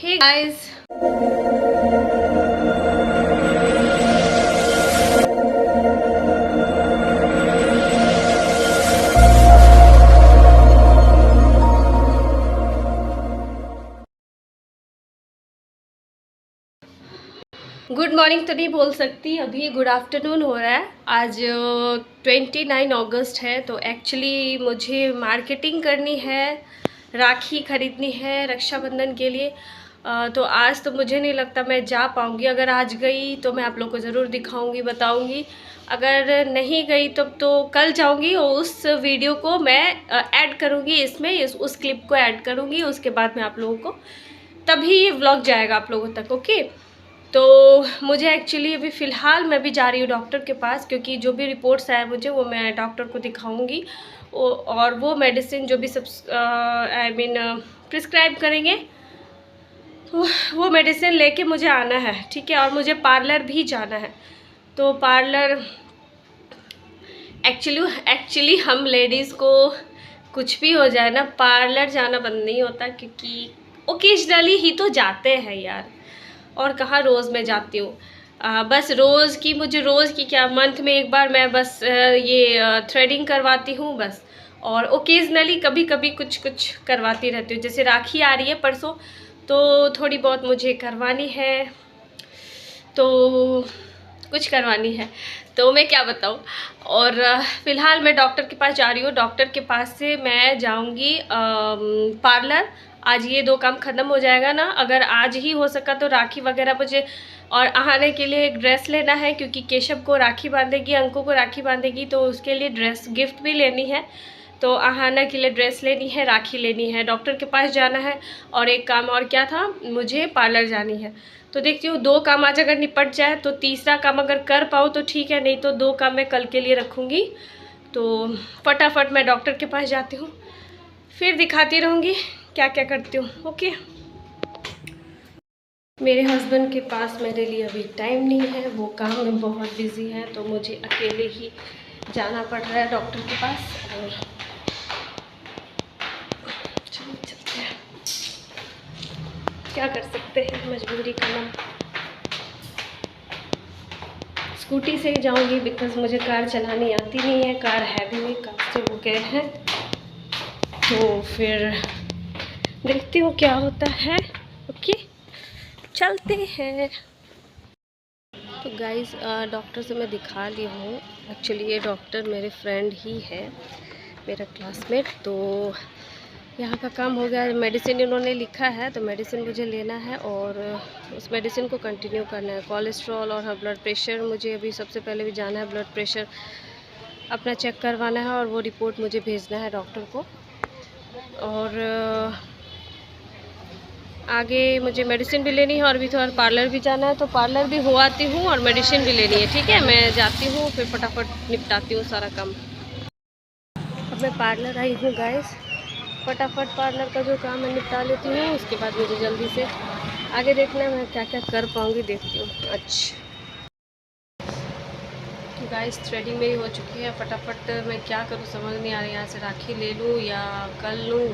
Hey guys, good morning तो नहीं बोल सकती, अभी गुड आफ्टरनून हो रहा है। आज 29 अगस्त है, तो एक्चुअली मुझे मार्केटिंग करनी है, राखी खरीदनी है रक्षाबंधन के लिए। तो आज तो मुझे नहीं लगता मैं जा पाऊँगी। अगर आज गई तो मैं आप लोग को ज़रूर दिखाऊंगी, बताऊंगी। अगर नहीं गई तब तो कल जाऊंगी और उस वीडियो को मैं ऐड करूंगी इसमें, उस क्लिप को ऐड करूंगी। उसके बाद में आप लोगों को तभी ये व्लॉग जाएगा आप लोगों तक। ओके, तो मुझे एक्चुअली अभी फ़िलहाल मैं भी जा रही हूँ डॉक्टर के पास, क्योंकि जो भी रिपोर्ट्स आए मुझे वो मैं डॉक्टर को दिखाऊंगी और वो मेडिसिन जो भी सब प्रिस्क्राइब करेंगे तो वो मेडिसिन लेके मुझे आना है, ठीक है। और मुझे पार्लर भी जाना है। तो पार्लर एक्चुअली हम लेडीज़ को कुछ भी हो जाए ना, पार्लर जाना बंद नहीं होता, क्योंकि ओकेजनली ही तो जाते हैं यार। और कहाँ रोज़ मैं जाती हूँ। बस मुझे रोज़ की क्या, मंथ में एक बार मैं बस ये थ्रेडिंग करवाती हूँ बस। और ओकेजनली कभी कभी कुछ करवाती रहती हूँ। जैसे राखी आ रही है परसों, तो थोड़ी बहुत मुझे करवानी है, तो कुछ करवानी है, तो मैं क्या बताऊँ। और फ़िलहाल मैं डॉक्टर के पास जा रही हूँ। डॉक्टर के पास से मैं जाऊँगी पार्लर। आज ये 2 काम ख़त्म हो जाएगा ना। अगर आज ही हो सका तो राखी वगैरह मुझे और आने के लिए एक ड्रेस लेना है, क्योंकि केशव को राखी बांधेगी, अंकु को राखी बांधेगी, तो उसके लिए ड्रेस गिफ्ट भी लेनी है। तो आहाना के लिए ड्रेस लेनी है, राखी लेनी है, डॉक्टर के पास जाना है, और एक काम और क्या था, मुझे पार्लर जानी है। तो देखती हूँ 2 काम आज अगर निपट जाए तो तीसरा काम अगर कर पाऊँ तो ठीक है, नहीं तो 2 काम मैं कल के लिए रखूँगी। तो फटाफट मैं डॉक्टर के पास जाती हूँ, फिर दिखाती रहूँगी क्या क्या करती हूँ। ओके, मेरे हस्बैंड के पास मेरे लिए अभी टाइम नहीं है, वो काम में बहुत बिजी है, तो मुझे अकेले ही जाना पड़ रहा है डॉक्टर के पास। और चलते हैं, क्या कर सकते हैं, मजबूरी का नाम। स्कूटी से ही जाऊंगी, बिकॉज मुझे कार चलानी आती नहीं है, कार है भी नहीं, कार से वो गए हैं। तो फिर देखती हूँ क्या होता है। ओके, चलते हैं। तो गाइस, डॉक्टर से मैं दिखा ली हूँ। एक्चुअली ये डॉक्टर मेरे फ्रेंड ही है, मेरा क्लासमेट। तो यहाँ का काम हो गया। मेडिसिन इन्होंने लिखा है, तो मेडिसिन मुझे लेना है और उस मेडिसिन को कंटिन्यू करना है। कोलेस्ट्रॉल और ब्लड प्रेशर, मुझे अभी सबसे पहले भी जाना है, ब्लड प्रेशर अपना चेक करवाना है, और वो रिपोर्ट मुझे भेजना है डॉक्टर को। और आगे मुझे मेडिसिन भी लेनी है, और भी थोड़ा पार्लर भी जाना है, तो पार्लर भी हो आती हूँ और मेडिसिन भी लेनी है। ठीक है, मैं जाती हूँ, फिर फटाफट निपटाती हूँ सारा काम। अब मैं पार्लर आई हूँ गाइस, फटाफट पार्लर का जो काम है निपटा लेती हूँ। उसके बाद मुझे जल्दी से आगे देखना है मैं क्या क्या कर पाऊँगी, देखती हूँ। अच्छा गाइस, थ्रेडिंग मेरी हो चुकी है। फटाफट मैं क्या करूँ समझ नहीं आ रही, यहाँ से राखी ले लूँ या कल लूँ,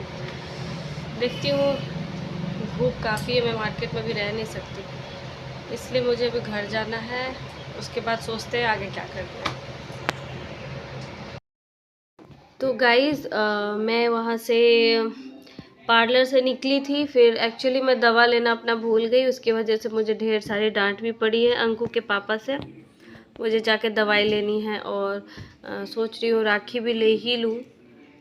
देखती हूँ। धूप काफ़ी है, मैं मार्केट में भी रह नहीं सकती, इसलिए मुझे अभी घर जाना है। उसके बाद सोचते हैं आगे क्या करना है। तो गाइज़, मैं वहाँ से पार्लर से निकली थी, फिर एक्चुअली मैं दवा लेना अपना भूल गई। उसकी वजह से मुझे ढेर सारी डांट भी पड़ी है अंकु के पापा से। मुझे जाके दवाई लेनी है, और सोच रही हूँ राखी भी ले ही लूँ।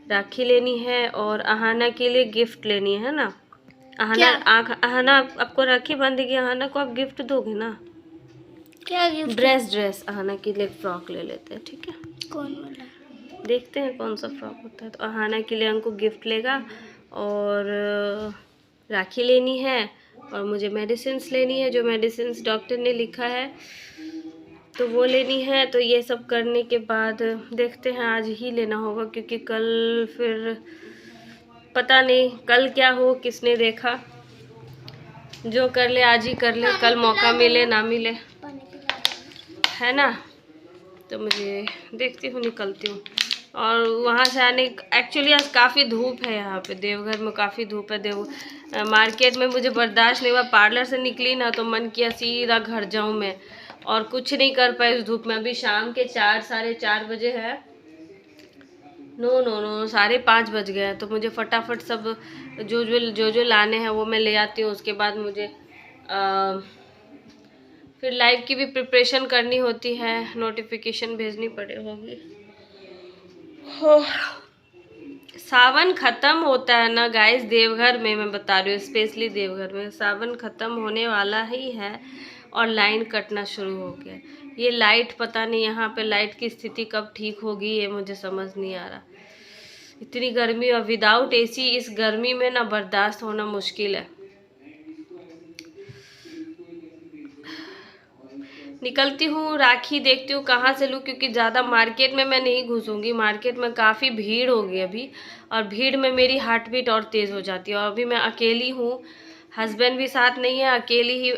राखी लेनी है और आहाना के लिए गिफ्ट लेनी है ना। आहाना आपको राखी बांधेगी, आहाना को आप गिफ्ट दोगे ना। क्या गिफ्ट? ड्रेस आहाना के लिए फ्रॉक ले लेते हैं, ठीक है। कौन वाला? देखते हैं कौन सा फ्रॉक होता है। तो आहाना के लिए हमको गिफ्ट लेगा, और राखी लेनी है, और मुझे मेडिसिन्स लेनी है, जो मेडिसिन्स डॉक्टर ने लिखा है तो वो लेनी है। तो ये सब करने के बाद देखते हैं, आज ही लेना होगा, क्योंकि कल फिर पता नहीं कल क्या हो, किसने देखा। जो कर ले आज ही कर ले, कल मौका मिले ना मिले, है ना। तो मुझे देखती हूँ, निकलती हूँ। और वहाँ से आने एक्चुअली आज काफ़ी धूप है यहाँ पे, देवघर में काफ़ी धूप है। मार्केट में मुझे बर्दाश्त नहीं हुआ, पार्लर से निकली ना तो मन किया सीधा घर जाऊँ मैं, और कुछ नहीं कर पाई उस धूप में। अभी शाम के 4 साढ़े 4 बजे है, नो नो नो 5:30 बज गए हैं। तो मुझे फटाफट सब जो लाने हैं वो मैं ले आती हूँ। उसके बाद मुझे फिर लाइव की भी प्रिपरेशन करनी होती है, नोटिफिकेशन भेजनी होगी। सावन ख़त्म होता है ना गाइस देवघर में, मैं बता रही हूँ स्पेशली देवघर में सावन ख़त्म होने वाला ही है और लाइन कटना शुरू हो गया। ये लाइट पता नहीं यहाँ पे लाइट की स्थिति कब ठीक होगी, ये मुझे समझ नहीं आ रहा। इतनी गर्मी और विदाउट एसी इस गर्मी में ना बर्दाश्त होना मुश्किल है। निकलती हूँ, राखी देखती हूँ कहाँ से लूँ, क्योंकि ज़्यादा मार्केट में मैं नहीं घुसूँगी। मार्केट में काफ़ी भीड़ होगी अभी, और भीड़ में मेरी हार्ट बीट और तेज़ हो जाती है। और अभी मैं अकेली हूँ, हस्बैंड भी साथ नहीं है,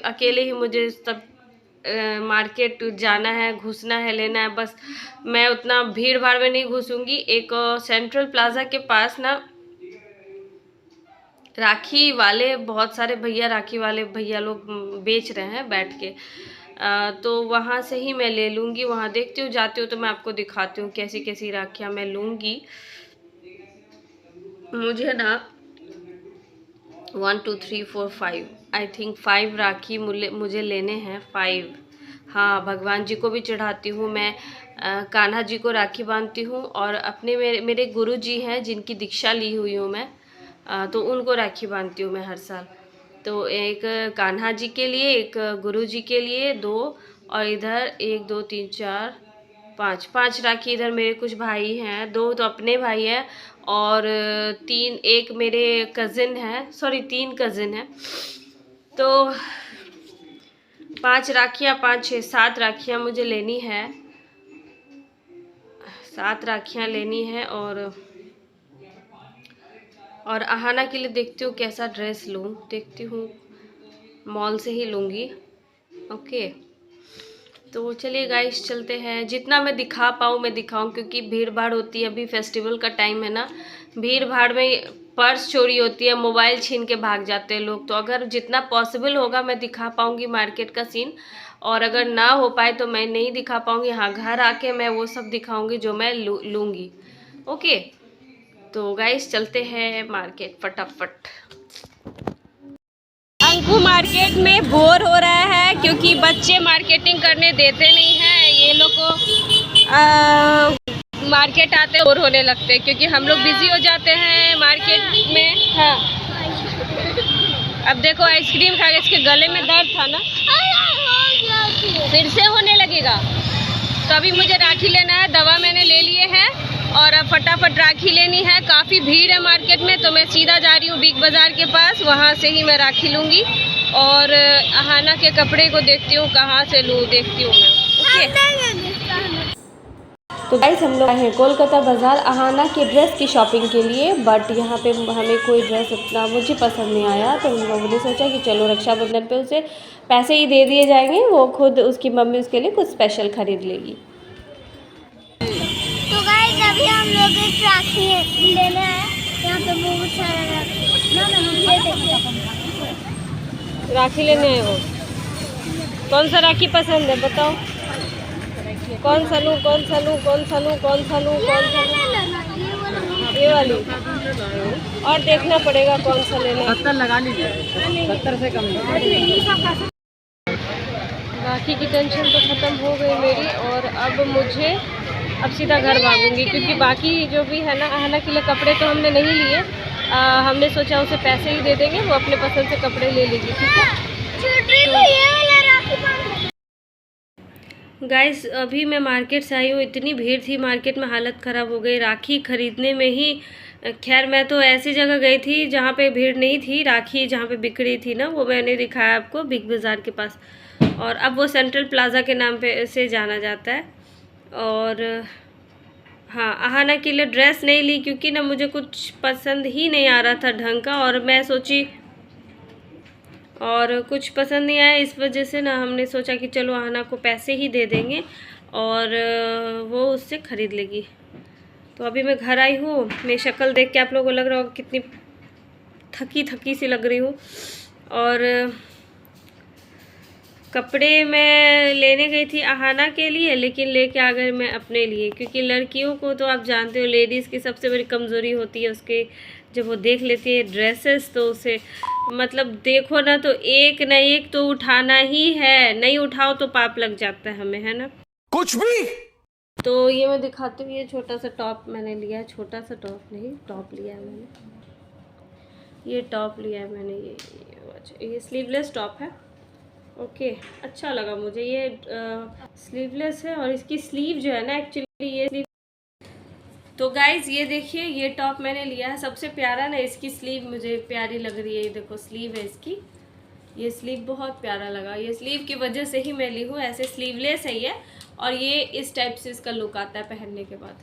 अकेले ही मुझे सब मार्केट जाना है, घुसना है, लेना है। बस मैं उतना भीड़ भाड़ में नहीं घुसूँगी। एक सेंट्रल प्लाजा के पास ना राखी वाले बहुत सारे राखी वाले भैया लोग बेच रहे हैं बैठ के, तो वहाँ से ही मैं ले लूँगी। वहाँ देखती हूँ, जाती हूँ तो मैं आपको दिखाती हूँ कैसी कैसी राखियाँ मैं लूँगी। मुझे ना 1 2 3 4 5 आई थिंक 5 राखी मुझे लेने हैं, 5। हाँ, भगवान जी को भी चढ़ाती हूँ मैं, कान्हा जी को राखी बांधती हूँ, और अपने मेरे गुरु जी हैं जिनकी दीक्षा ली हुई हूँ मैं, तो उनको राखी बांधती हूँ मैं हर साल। तो एक कान्हा जी के लिए, एक गुरु जी के लिए 2, और इधर 1 2 3 4 5 राखी। इधर मेरे कुछ भाई हैं, 2 तो अपने भाई हैं, और 3 एक मेरे कज़िन है, सॉरी 3 कज़िन है। तो 5 राखियाँ, 5 6 7 राखियाँ मुझे लेनी है, 7 राखियाँ लेनी है। और आहाना के लिए देखती हूँ कैसा ड्रेस लूँ, देखती हूँ मॉल से ही लूँगी। ओके, तो चलिए गाइस चलते हैं। जितना मैं दिखा पाऊँ मैं दिखाऊँ, क्योंकि भीड़ भाड़ होती है, अभी फेस्टिवल का टाइम है ना, भीड़ भाड़ में पर्स चोरी होती है, मोबाइल छीन के भाग जाते हैं लोग। तो अगर जितना पॉसिबल होगा मैं दिखा पाऊँगी मार्केट का सीन, और अगर ना हो पाए तो मैं नहीं दिखा पाऊँगी। हाँ, घर आके मैं वो सब दिखाऊँगी जो मैं लूँगी। ओके, तो गाइस चलते हैं मार्केट फटाफट। अंकु मार्केट में बोर हो रहा है क्योंकि बच्चे मार्केटिंग करने देते नहीं हैं। ये लोग को मार्केट आते बोर होने लगते हैं, क्योंकि हम लोग बिजी हो जाते हैं मार्केट में। हाँ, अब देखो आइसक्रीम खा के इसके गले में दर्द था ना, फिर से होने लगेगा। तो अभी मुझे राखी लेना है, दवा मैंने ले लिए हैं, और अब फटाफट राखी लेनी है। काफ़ी भीड़ है मार्केट में, तो मैं सीधा जा रही हूँ बिग बाज़ार के पास, वहाँ से ही मैं राखी लूँगी। और आहाना के कपड़े को देखती हूँ कहाँ से लूँ, देखती हूँ मैं। ओके, तो गाइस हम लोग आए हैं कोलकाता बाज़ार आहाना के ड्रेस की शॉपिंग के लिए, बट यहाँ पे हमें कोई ड्रेस उतना मुझे पसंद नहीं आया। तो हम लोगों ने सोचा कि चलो रक्षाबंधन पे उसे पैसे ही दे दिए जाएंगे, वो खुद उसकी मम्मी उसके लिए कुछ स्पेशल खरीद लेगी। तो गाइस अभी हम लोग एक राखी लेना है, यहाँ पे बहुत सारा राखी लेने आए हो? कौन सा राखी पसंद है बताओ, कौन सा लूँ, कौन सा लूँ, कौन सा लूँ, कौन सा लूँ, कौन सा लूँ? ये वाली, और देखना पड़ेगा कौन सा लेना है। 70 लगा लीजिए, 70 से कम। राखी की टेंशन तो ख़त्म हो गई मेरी, और अब सीधा घर भागूंगी, क्योंकि बाकी जो भी है ना आहाना के लिए कपड़े तो हमने नहीं लिए। हमने सोचा उसे पैसे ही दे देंगे, वो अपने पसंद से कपड़े ले लेगी, ठीक है। गाइस अभी मैं मार्केट से आई हूँ, इतनी भीड़ थी मार्केट में, हालत ख़राब हो गई राखी ख़रीदने में ही। खैर मैं तो ऐसी जगह गई थी जहाँ पे भीड़ नहीं थी, राखी जहाँ पे बिक रही थी ना वो मैंने दिखाया आपको बिग बाज़ार के पास, और अब वो सेंट्रल प्लाज़ा के नाम पे से जाना जाता है। और हाँ, आहाना के लिए ड्रेस नहीं ली क्योंकि ना मुझे कुछ पसंद ही नहीं आ रहा था ढंग का, और मैं सोची और कुछ पसंद नहीं आया, इस वजह से ना हमने सोचा कि चलो आहाना को पैसे ही दे देंगे और वो उससे ख़रीद लेगी। तो अभी मैं घर आई हूँ। मेरी शक्ल देख के आप लोगों को लग रहा होगा कितनी थकी थकी सी लग रही हूँ। और कपड़े मैं लेने गई थी आहाना के लिए, लेकिन लेके आ गई मैं अपने लिए, क्योंकि लड़कियों को तो आप जानते हो लेडीज़ की सबसे बड़ी कमज़ोरी होती है उसके, जब वो देख लेती है ड्रेसेस तो उसे मतलब देखो ना तो एक न एक तो उठाना ही है, नहीं उठाओ तो पाप लग जाता है हमें, है ना कुछ भी। तो ये मैं दिखाती हूँ, ये छोटा सा टॉप मैंने लिया है, छोटा सा टॉप नहीं टॉप लिया है मैंने, ये टॉप लिया है मैंने, ये स्लीवलेस टॉप है। ओके अच्छा लगा मुझे ये, स्लीवलेस है और इसकी स्लीव जो है ना एक्चुअली ये स्लीव। तो गाइज ये देखिए ये टॉप मैंने लिया है, सबसे प्यारा ना इसकी स्लीव मुझे प्यारी लग रही है। ये देखो स्लीव है इसकी, ये स्लीव बहुत प्यारा लगा, ये स्लीव की वजह से ही मैं ली हूँ। ऐसे स्लीवलेस है ये, और ये इस टाइप से इसका लुक आता है पहनने के बाद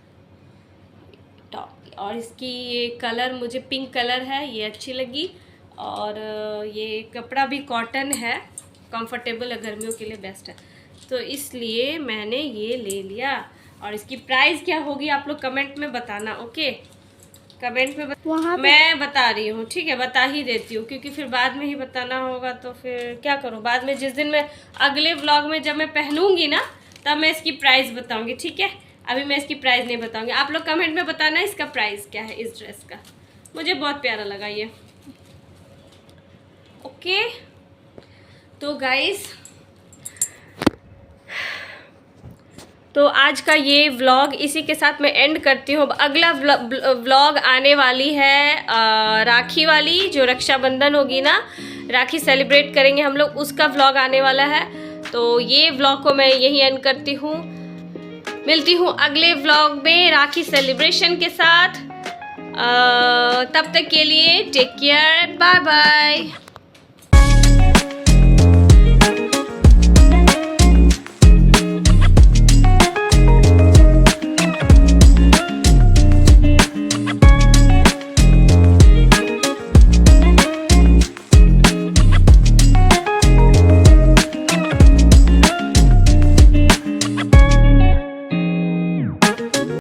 टॉप। और इसकी ये कलर मुझे पिंक कलर है, ये अच्छी लगी। और ये कपड़ा भी कॉटन है, कंफर्टेबल है, गर्मियों के लिए बेस्ट है, तो इसलिए मैंने ये ले लिया। और इसकी प्राइस क्या होगी आप लोग कमेंट में बताना, ओके कमेंट में मैं बता रही हूँ, ठीक है बता ही देती हूँ, क्योंकि फिर बाद में ही बताना होगा तो फिर क्या करूँ, बाद में जिस दिन मैं अगले व्लॉग में जब मैं पहनूंगी ना तब मैं इसकी प्राइस बताऊंगी, ठीक है अभी मैं इसकी प्राइस नहीं बताऊंगी। आप लोग कमेंट में बताना इसका प्राइस क्या है इस ड्रेस का, मुझे बहुत प्यारा लगा ये। ओके तो गाइस तो आज का ये व्लॉग इसी के साथ मैं एंड करती हूँ। अगला व्लॉग आने वाली है राखी वाली, जो रक्षाबंधन होगी ना, राखी सेलिब्रेट करेंगे हम लोग, उसका व्लॉग आने वाला है। तो ये व्लॉग को मैं यही एंड करती हूँ, मिलती हूँ अगले व्लॉग में राखी सेलिब्रेशन के साथ। तब तक के लिए टेक केयर, बाय बाय।